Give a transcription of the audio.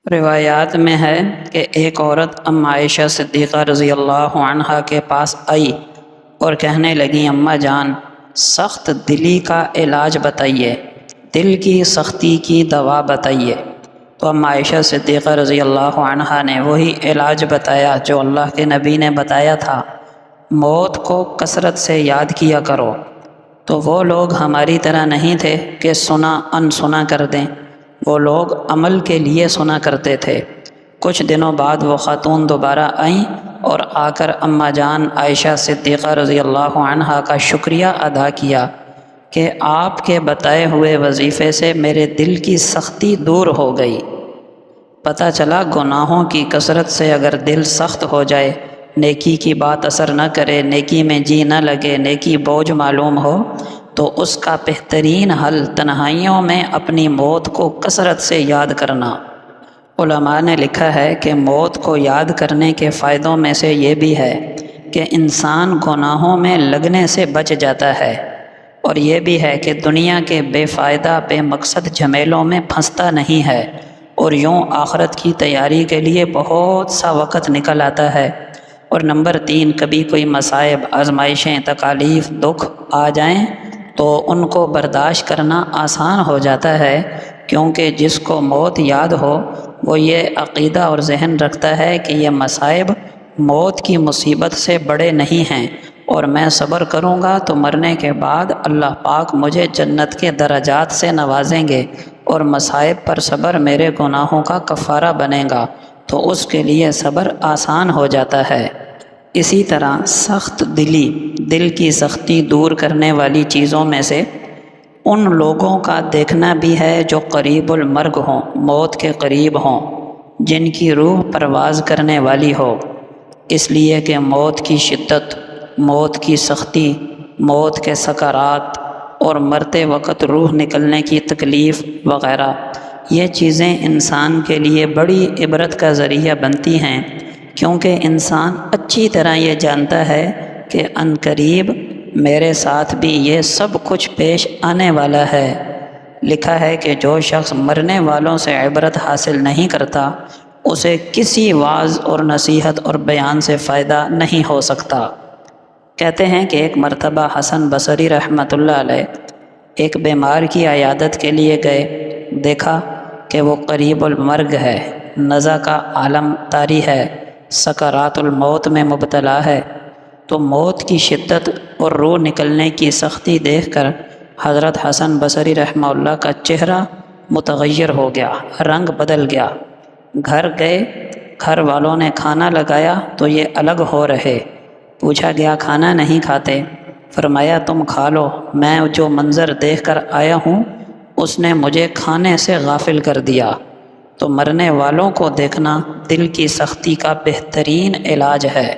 روایات میں ہے کہ ایک عورت عائشہ صدیقہ رضی اللہ عنہا کے پاس آئی اور کہنے لگی، اماں جان، سخت دلی کا علاج بتائیے، دل کی سختی کی دوا بتائیے۔ تو عائشہ صدیقہ رضی اللہ عنہا نے وہی علاج بتایا جو اللہ کے نبی نے بتایا تھا، موت کو کثرت سے یاد کیا کرو۔ تو وہ لوگ ہماری طرح نہیں تھے کہ سنا انسنا کر دیں، وہ لوگ عمل کے لیے سنا کرتے تھے۔ کچھ دنوں بعد وہ خاتون دوبارہ آئیں اور آ کر اماں جان عائشہ صدیقہ رضی اللہ عنہا کا شکریہ ادا کیا کہ آپ کے بتائے ہوئے وظیفے سے میرے دل کی سختی دور ہو گئی۔ پتہ چلا گناہوں کی کثرت سے اگر دل سخت ہو جائے، نیکی کی بات اثر نہ کرے، نیکی میں جی نہ لگے، نیکی بوجھ معلوم ہو، تو اس کا بہترین حل تنہائیوں میں اپنی موت کو کثرت سے یاد کرنا۔ علماء نے لکھا ہے کہ موت کو یاد کرنے کے فائدوں میں سے یہ بھی ہے کہ انسان گناہوں میں لگنے سے بچ جاتا ہے، اور یہ بھی ہے کہ دنیا کے بے فائدہ بے مقصد جھمیلوں میں پھنستا نہیں ہے، اور یوں آخرت کی تیاری کے لیے بہت سا وقت نکل آتا ہے۔ اور نمبر 3، کبھی کوئی مصائب، آزمائشیں، تکالیف، دکھ آ جائیں تو ان کو برداشت کرنا آسان ہو جاتا ہے، کیونکہ جس کو موت یاد ہو وہ یہ عقیدہ اور ذہن رکھتا ہے کہ یہ مصائب موت کی مصیبت سے بڑے نہیں ہیں، اور میں صبر کروں گا تو مرنے کے بعد اللہ پاک مجھے جنت کے درجات سے نوازیں گے، اور مصائب پر صبر میرے گناہوں کا کفارہ بنے گا، تو اس کے لیے صبر آسان ہو جاتا ہے۔ اسی طرح سخت دلی، دل کی سختی دور کرنے والی چیزوں میں سے ان لوگوں کا دیکھنا بھی ہے جو قریب المرگ ہوں، موت کے قریب ہوں، جن کی روح پرواز کرنے والی ہو، اس لیے کہ موت کی شدت، موت کی سختی، موت کے سکرات اور مرتے وقت روح نکلنے کی تکلیف وغیرہ، یہ چیزیں انسان کے لیے بڑی عبرت کا ذریعہ بنتی ہیں، کیونکہ انسان اچھی طرح یہ جانتا ہے کہ عنقریب میرے ساتھ بھی یہ سب کچھ پیش آنے والا ہے۔ لکھا ہے کہ جو شخص مرنے والوں سے عبرت حاصل نہیں کرتا، اسے کسی وعظ اور نصیحت اور بیان سے فائدہ نہیں ہو سکتا۔ کہتے ہیں کہ ایک مرتبہ حسن بصری رحمۃ اللہ علیہ ایک بیمار کی عیادت کے لیے گئے، دیکھا کہ وہ قریب المرگ ہے، نزع کا عالم طاری ہے، سکرات الموت میں مبتلا ہے۔ تو موت کی شدت اور روح نکلنے کی سختی دیکھ کر حضرت حسن بصری رحمہ اللہ کا چہرہ متغیر ہو گیا، رنگ بدل گیا۔ گھر گئے، گھر والوں نے کھانا لگایا تو یہ الگ ہو رہے۔ پوچھا گیا کھانا نہیں کھاتے؟ فرمایا تم کھا لو، میں جو منظر دیکھ کر آیا ہوں اس نے مجھے کھانے سے غافل کر دیا۔ تو مرنے والوں کو دیکھنا دل کی سختی کا بہترین علاج ہے۔